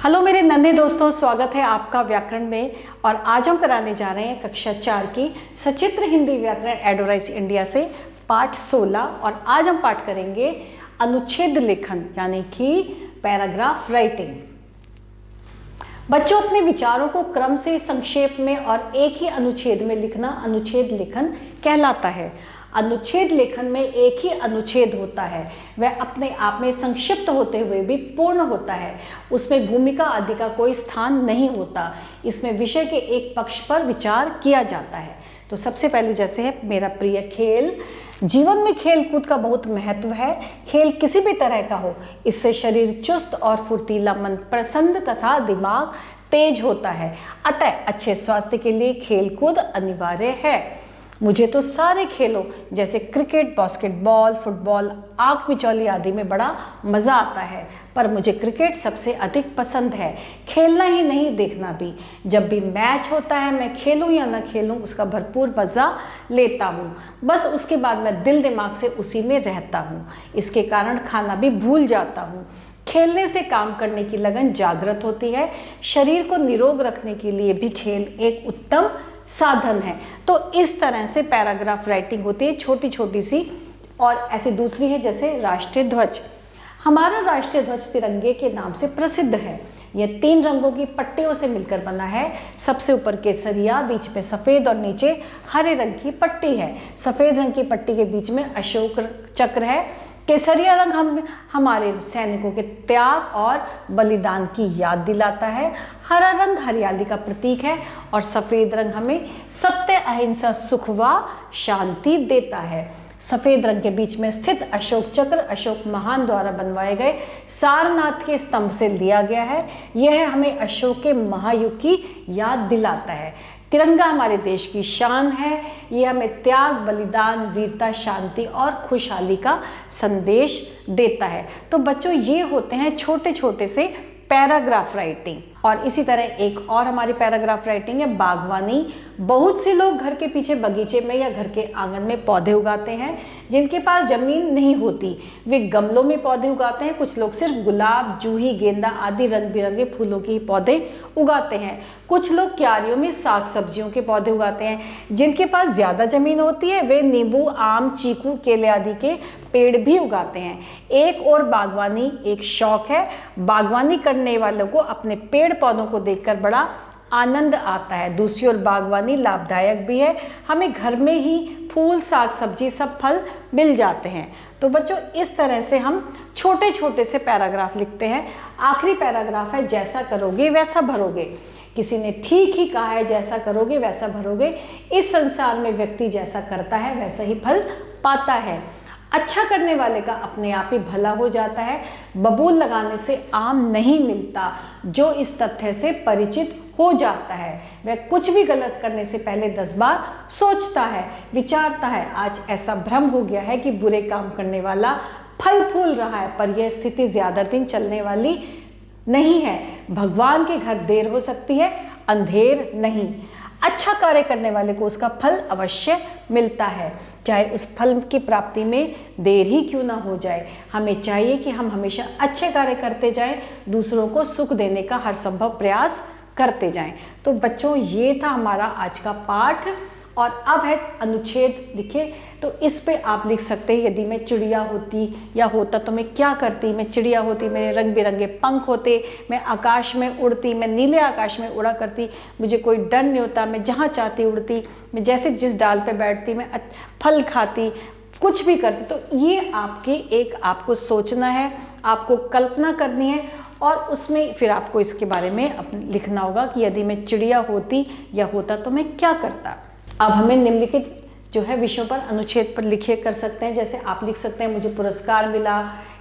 Hello मेरे नन्हे दोस्तों, स्वागत है आपका व्याकरण में। और आज हम कराने जा रहे हैं कक्षा 4 की सचित्र हिंदी व्याकरण एडोराइज इंडिया से पाठ 16। और आज हम पाठ करेंगे अनुच्छेद लेखन यानी कि पैराग्राफ राइटिंग। बच्चों, अपने विचारों को क्रम से संक्षेप में और एक ही अनुच्छेद में लिखना अनुच्छेद लेखन कहलाता है। अनुच्छेद लेखन में एक ही अनुच्छेद होता है, वह अपने आप में संक्षिप्त होते हुए भी पूर्ण होता है। उसमें भूमिका आदि का कोई स्थान नहीं होता। इसमें विषय के एक पक्ष पर विचार किया जाता है। तो सबसे पहले जैसे है मेरा प्रिय खेल। जीवन में खेल कूद का बहुत महत्व है। खेल किसी भी तरह का हो, इससे शरीर चुस्त और फुर्तीला, मन प्रसन्न तथा दिमाग तेज होता है। अतः अच्छे स्वास्थ्य के लिए खेल कूद अनिवार्य है। मुझे तो सारे खेलों जैसे क्रिकेट, बास्केटबॉल, फुटबॉल, आंख मिचौली आदि में बड़ा मज़ा आता है, पर मुझे क्रिकेट सबसे अधिक पसंद है। खेलना ही नहीं, देखना भी। जब भी मैच होता है, मैं खेलूं या ना खेलूं, उसका भरपूर मज़ा लेता हूं। बस उसके बाद मैं दिल दिमाग से उसी में रहता हूं। इसके कारण खाना भी भूल जाता हूं। खेलने से काम करने की लगन जागृत होती है। शरीर को निरोग रखने के लिए भी खेल एक उत्तम साधन है। तो इस तरह से पैराग्राफ राइटिंग होती है, छोटी छोटी सी। और ऐसी दूसरी है जैसे राष्ट्रीय ध्वज। हमारा राष्ट्रीय ध्वज तिरंगे के नाम से प्रसिद्ध है। यह 3 रंगों की पट्टियों से मिलकर बना है। सबसे ऊपर केसरिया, बीच में सफ़ेद और नीचे हरे रंग की पट्टी है। सफ़ेद रंग की पट्टी के बीच में अशोक चक्र है। केसरिया रंग हमारे सैनिकों के त्याग और बलिदान की याद दिलाता है। हरा रंग हरियाली का प्रतीक है और सफ़ेद रंग हमें सत्य, अहिंसा, सुख व शांति देता है। सफ़ेद रंग के बीच में स्थित अशोक चक्र अशोक महान द्वारा बनवाए गए सारनाथ के स्तंभ से लिया गया है। यह हमें अशोक के महायुग की याद दिलाता है। तिरंगा हमारे देश की शान है। यह हमें त्याग, बलिदान, वीरता, शांति और खुशहाली का संदेश देता है। तो बच्चों, ये होते हैं छोटे छोटे से पैराग्राफ राइटिंग। और इसी तरह एक और हमारी पैराग्राफ राइटिंग है बागवानी। बहुत से लोग घर के पीछे बगीचे में या घर के आंगन में पौधे उगाते हैं। जिनके पास जमीन नहीं होती वे गमलों में पौधे उगाते हैं। कुछ लोग सिर्फ गुलाब, जूही, गेंदा आदि रंग बिरंगे फूलों के पौधे उगाते हैं। कुछ लोग क्यारियों में साग सब्जियों के पौधे उगाते हैं। जिनके पास ज़्यादा जमीन होती है वे नींबू, आम, चीकू, केले आदि के पेड़ भी उगाते हैं। एक और बागवानी एक शौक है। बागवानी करने वालों को अपने पेड़ पौधों को देखकर बड़ा आनंद आता है। दूसरी ओर बागवानी लाभदायक भी है। हमें घर में ही फूल, साग सब्जी, सब फल मिल जाते हैं। तो बच्चों, इस तरह से हम छोटे छोटे से पैराग्राफ लिखते हैं। आखिरी पैराग्राफ है जैसा करोगे वैसा भरोगे। किसी ने ठीक ही कहा है, जैसा करोगे वैसा भरोगे। इस संसार में व्यक्ति जैसा करता है वैसा ही फल पाता है। अच्छा करने वाले का अपने आप ही भला हो जाता है। बबूल लगाने से आम नहीं मिलता। जो इस तथ्य से परिचित हो जाता है वह कुछ भी गलत करने से पहले 10 बार सोचता है, विचारता है। आज ऐसा भ्रम हो गया है कि बुरे काम करने वाला फल फूल रहा है, पर यह स्थिति ज्यादा दिन चलने वाली नहीं है। भगवान के घर देर हो सकती है, अंधेर नहीं। अच्छा कार्य करने वाले को उसका फल अवश्य मिलता है, चाहे उस फल की प्राप्ति में देर ही क्यों ना हो जाए। हमें चाहिए कि हम हमेशा अच्छे कार्य करते जाएं, दूसरों को सुख देने का हर संभव प्रयास करते जाएं। तो बच्चों, ये था हमारा आज का पाठ। और अब है अनुच्छेद लिखे। तो इस पे आप लिख सकते हैं, यदि मैं चिड़िया होती या होता तो मैं क्या करती। मैं चिड़िया होती, मेरे रंग बिरंगे पंख होते, मैं आकाश में उड़ती, मैं नीले आकाश में उड़ा करती, मुझे कोई डर नहीं होता, मैं जहाँ चाहती उड़ती, मैं जैसे जिस डाल पे बैठती, मैं फल खाती, कुछ भी करती। तो ये आपको सोचना है, आपको कल्पना करनी है और उसमें फिर आपको इसके बारे में लिखना होगा कि यदि मैं चिड़िया होती या होता तो मैं क्या करता। अब हमें निम्नलिखित जो है विषयों पर अनुच्छेद पर लिखे कर सकते हैं। जैसे आप लिख सकते हैं मुझे पुरस्कार मिला,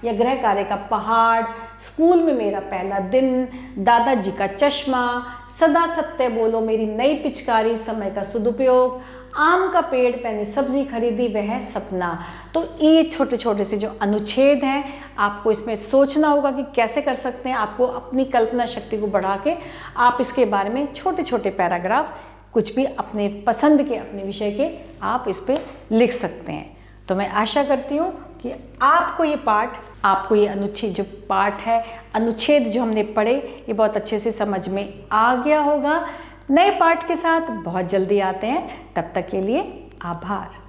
या गृह कार्य का पहाड़, स्कूल में मेरा पहला दिन, दादाजी का चश्मा, सदा सत्य बोलो, मेरी नई पिचकारी, समय का सदुपयोग, आम का पेड़, मैंने सब्जी खरीदी, वह सपना। तो ये छोटे छोटे से जो अनुच्छेद हैं, आपको इसमें सोचना होगा कि कैसे कर सकते हैं। आपको अपनी कल्पना शक्ति को बढ़ा के आप इसके बारे में छोटे छोटे पैराग्राफ, कुछ भी अपने पसंद के, अपने विषय के, आप इस पे लिख सकते हैं। तो मैं आशा करती हूँ कि आपको ये पाठ, आपको ये अनुच्छेद जो पाठ है, अनुच्छेद जो हमने पढ़े, ये बहुत अच्छे से समझ में आ गया होगा। नए पाठ के साथ बहुत जल्दी आते हैं, तब तक के लिए आभार।